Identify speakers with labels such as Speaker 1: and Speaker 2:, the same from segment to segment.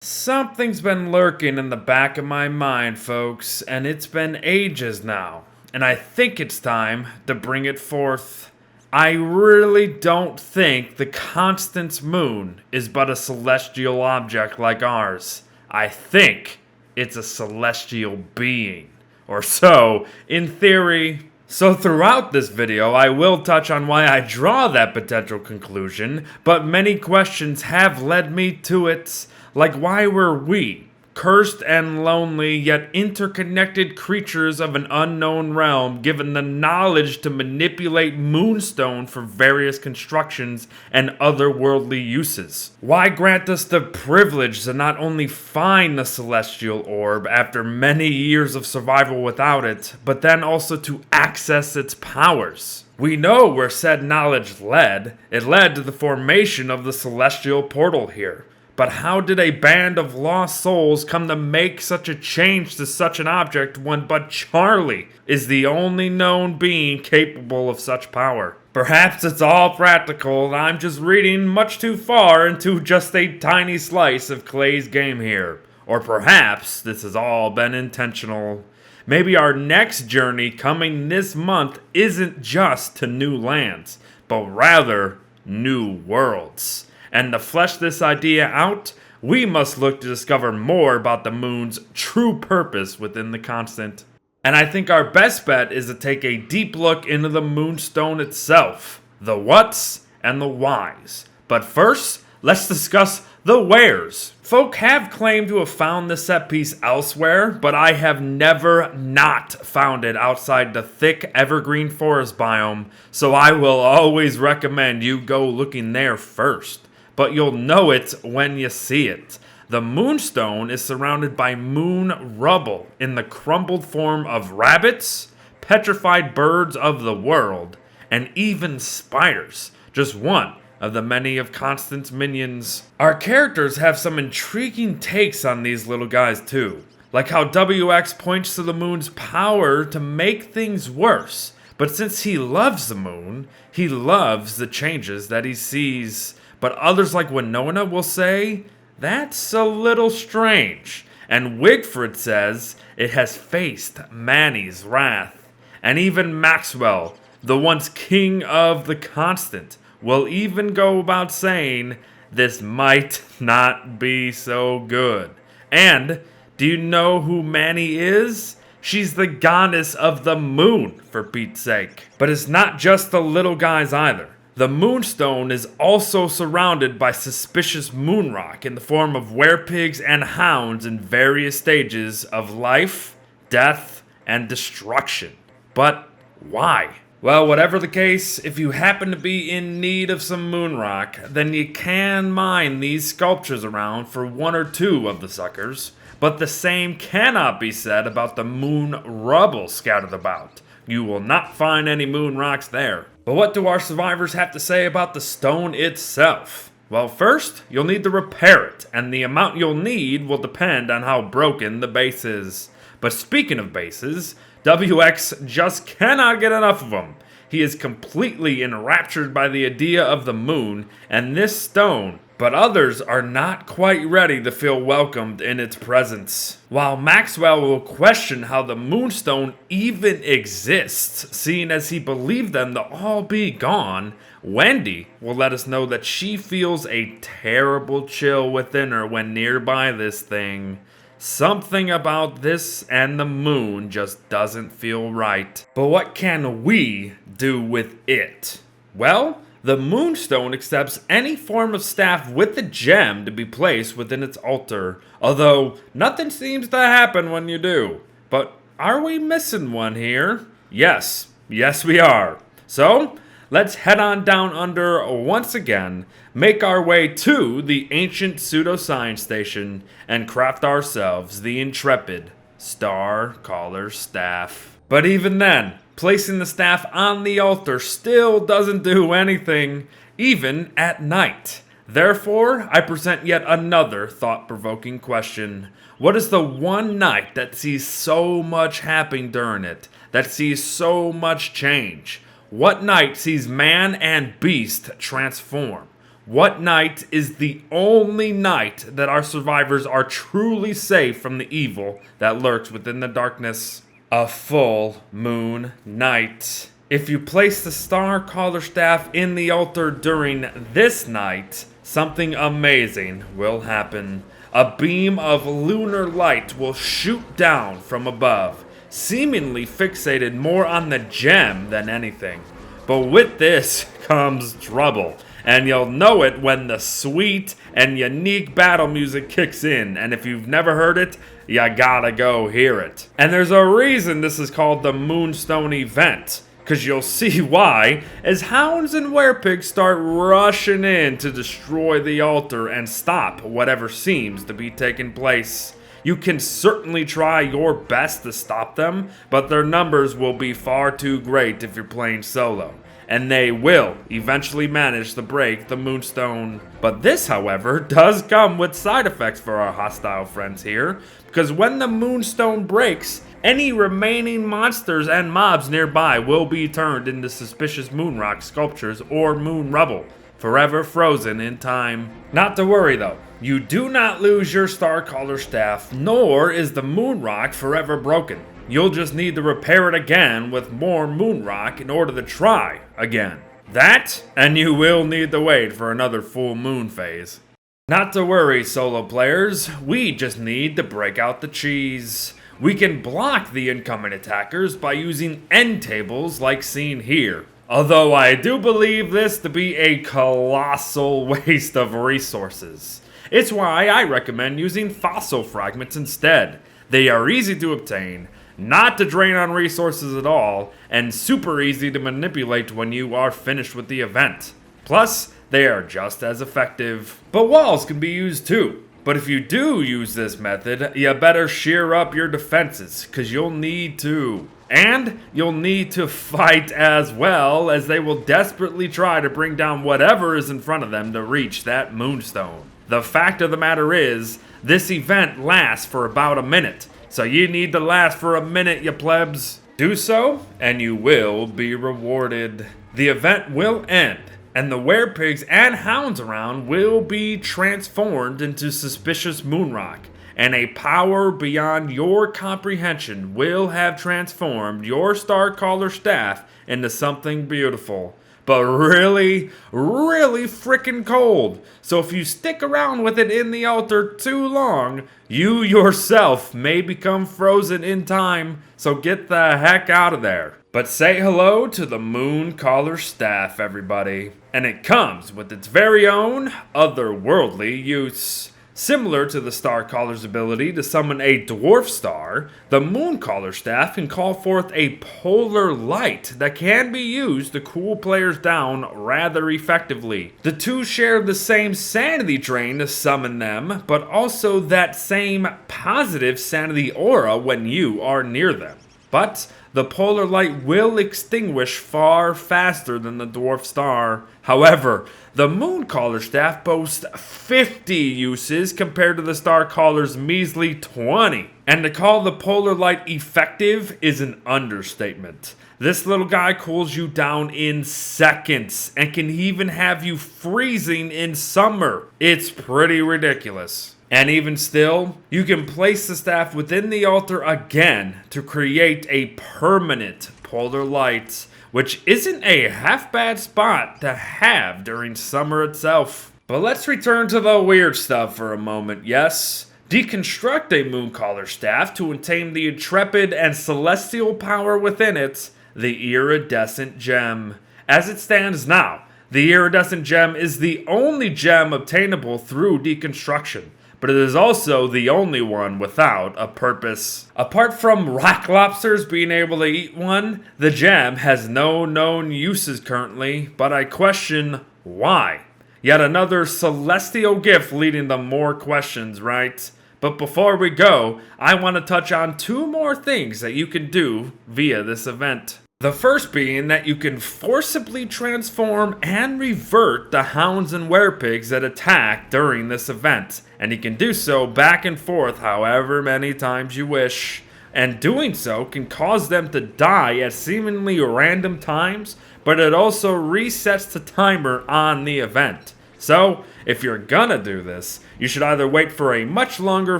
Speaker 1: Something's been lurking in the back of my mind, folks, and it's been ages now. And I think it's time to bring it forth. I really don't think the Constance moon is but a celestial object like ours. I think it's a celestial being. Or so, in theory. So throughout this video, I will touch on why I draw that potential conclusion, but many questions have led me to it. Like, why were we, cursed and lonely yet interconnected creatures of an unknown realm, given the knowledge to manipulate Moonstone for various constructions and otherworldly uses? Why grant us the privilege to not only find the celestial orb after many years of survival without it, but then also to access its powers? We know where said knowledge led. It led to the formation of the celestial portal here. But how did a band of lost souls come to make such a change to such an object when but Charlie is the only known being capable of such power? Perhaps it's all practical and I'm just reading much too far into just a tiny slice of Clay's game here. Or perhaps this has all been intentional. Maybe our next journey coming this month isn't just to new lands, but rather new worlds. And to flesh this idea out, we must look to discover more about the moon's true purpose within the constant. And I think our best bet is to take a deep look into the moonstone itself, the whats and the whys. But first, let's discuss the wheres. Folk have claimed to have found the set piece elsewhere, but I have never not found it outside the thick evergreen forest biome, so I will always recommend you go looking there first. But you'll know it when you see it. The moonstone is surrounded by moon rubble in the crumbled form of rabbits, petrified birds of the world, and even spiders. Just one of the many of Constance's minions. Our characters have some intriguing takes on these little guys too. Like how WX points to the moon's power to make things worse. But since he loves the moon, he loves the changes that he sees. But others like Winona will say, that's a little strange. And Wigfrid says it has faced Manny's wrath. And even Maxwell, the once king of the constant, will even go about saying this might not be so good. And do you know who Manny is? She's the goddess of the moon, for Pete's sake. But it's not just the little guys either. The moonstone is also surrounded by suspicious moonrock in the form of werepigs and hounds in various stages of life, death, and destruction. But why? Well, whatever the case, if you happen to be in need of some moonrock, then you can mine these sculptures around for one or two of the suckers. But the same cannot be said about the moon rubble scattered about. You will not find any moon rocks there. But what do our survivors have to say about the stone itself? Well, first, you'll need to repair it, and the amount you'll need will depend on how broken the base is. But speaking of bases, WX just cannot get enough of them. He is completely enraptured by the idea of the moon and this stone, but others are not quite ready to feel welcomed in its presence. While Maxwell will question how the moonstone even exists, seeing as he believed them to all be gone, Wendy will let us know that she feels a terrible chill within her when nearby this thing. Something about this and the moon just doesn't feel right. But what can we do with it? Well, the moonstone accepts any form of staff with the gem to be placed within its altar, although nothing seems to happen when you do. But are we missing one here? Yes we are. So, let's head on down under once again, make our way to the ancient pseudoscience station, and craft ourselves the intrepid Mooncaller Staff. But even then, placing the staff on the altar still doesn't do anything, even at night. Therefore, I present yet another thought-provoking question. What is the one night that sees so much happen during it, that sees so much change? What night sees man and beast transform? What night is the only night that our survivors are truly safe from the evil that lurks within the darkness? A full moon night. If you place the Starcaller Staff in the altar during this night, something amazing will happen. A beam of lunar light will shoot down from above, seemingly fixated more on the gem than anything. But with this comes trouble, and you'll know it when the sweet and unique battle music kicks in, and if you've never heard it, you gotta go hear it. And there's a reason this is called the Moonstone event, because you'll see why as hounds and werepigs start rushing in to destroy the altar and stop whatever seems to be taking place. You can certainly try your best to stop them, but their numbers will be far too great if you're playing solo, and they will eventually manage to break the Moonstone. But this, however, does come with side effects for our hostile friends here, because when the Moonstone breaks, any remaining monsters and mobs nearby will be turned into suspicious moonrock sculptures or moon rubble, forever frozen in time. Not to worry though, you do not lose your Starcaller Staff, nor is the moonrock forever broken. You'll just need to repair it again with more moonrock in order to try again. That, and you will need to wait for another full moon phase. Not to worry, solo players, we just need to break out the cheese. We can block the incoming attackers by using end tables like seen here. Although I do believe this to be a colossal waste of resources. It's why I recommend using fossil fragments instead. They are easy to obtain, not to drain on resources at all, and super easy to manipulate when you are finished with the event. Plus, they are just as effective. But walls can be used too. But if you do use this method, you better shear up your defenses, cause you'll need to. And you'll need to fight as well, as they will desperately try to bring down whatever is in front of them to reach that Moonstone. The fact of the matter is, this event lasts for about a minute, so you need to last for a minute, you plebs. Do so, and you will be rewarded. The event will end, and the werepigs and hounds around will be transformed into suspicious moonrock, and a power beyond your comprehension will have transformed your Starcaller Staff into something beautiful, but really, really frickin' cold. So if you stick around with it in the altar too long, you yourself may become frozen in time, so get the heck out of there. But say hello to the Mooncaller Staff, everybody. And it comes with its very own otherworldly use. Similar to the Starcaller's ability to summon a dwarf star, the Mooncaller Staff can call forth a polar light that can be used to cool players down rather effectively. The two share the same sanity drain to summon them, but also that same positive sanity aura when you are near them. But the polar light will extinguish far faster than the dwarf star. However, the Mooncaller Staff boasts 50 uses compared to the Starcaller's measly 20. And to call the polar light effective is an understatement. This little guy cools you down in seconds and can even have you freezing in summer. It's pretty ridiculous. And even still, you can place the staff within the altar again to create a permanent polar light, which isn't a half bad spot to have during summer itself. But let's return to the weird stuff for a moment, yes? Deconstruct a Mooncaller Staff to attain the intrepid and celestial power within it, the iridescent gem. As it stands now, the iridescent gem is the only gem obtainable through deconstruction, but it is also the only one without a purpose. Apart from rock lobsters being able to eat one, the gem has no known uses currently, but I question why. Yet another celestial gift leading to more questions, right? But before we go, I want to touch on two more things that you can do via this event. The first being that you can forcibly transform and revert the hounds and werepigs that attack during this event, and you can do so back and forth however many times you wish. And doing so can cause them to die at seemingly random times, but it also resets the timer on the event. So, if you're gonna do this, you should either wait for a much longer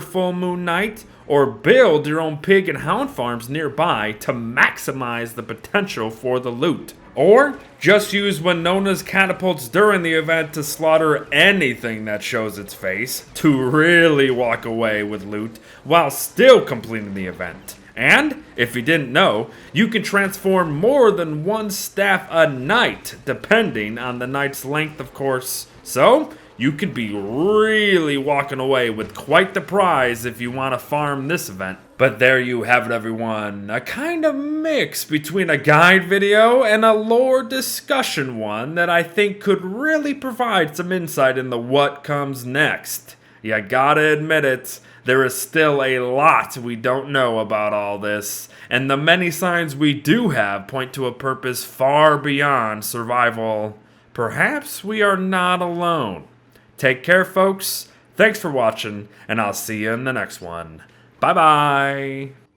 Speaker 1: full moon night or build your own pig and hound farms nearby to maximize the potential for the loot. Or just use Winona's catapults during the event to slaughter anything that shows its face to really walk away with loot while still completing the event. And, if you didn't know, you can transform more than one staff a night, depending on the night's length, of course. So, you could be really walking away with quite the prize if you want to farm this event. But there you have it, everyone. A kind of mix between a guide video and a lore discussion one that I think could really provide some insight into what comes next. You gotta admit it, there is still a lot we don't know about all this, and the many signs we do have point to a purpose far beyond survival. Perhaps we are not alone. Take care, folks. Thanks for watching, and I'll see you in the next one. Bye-bye.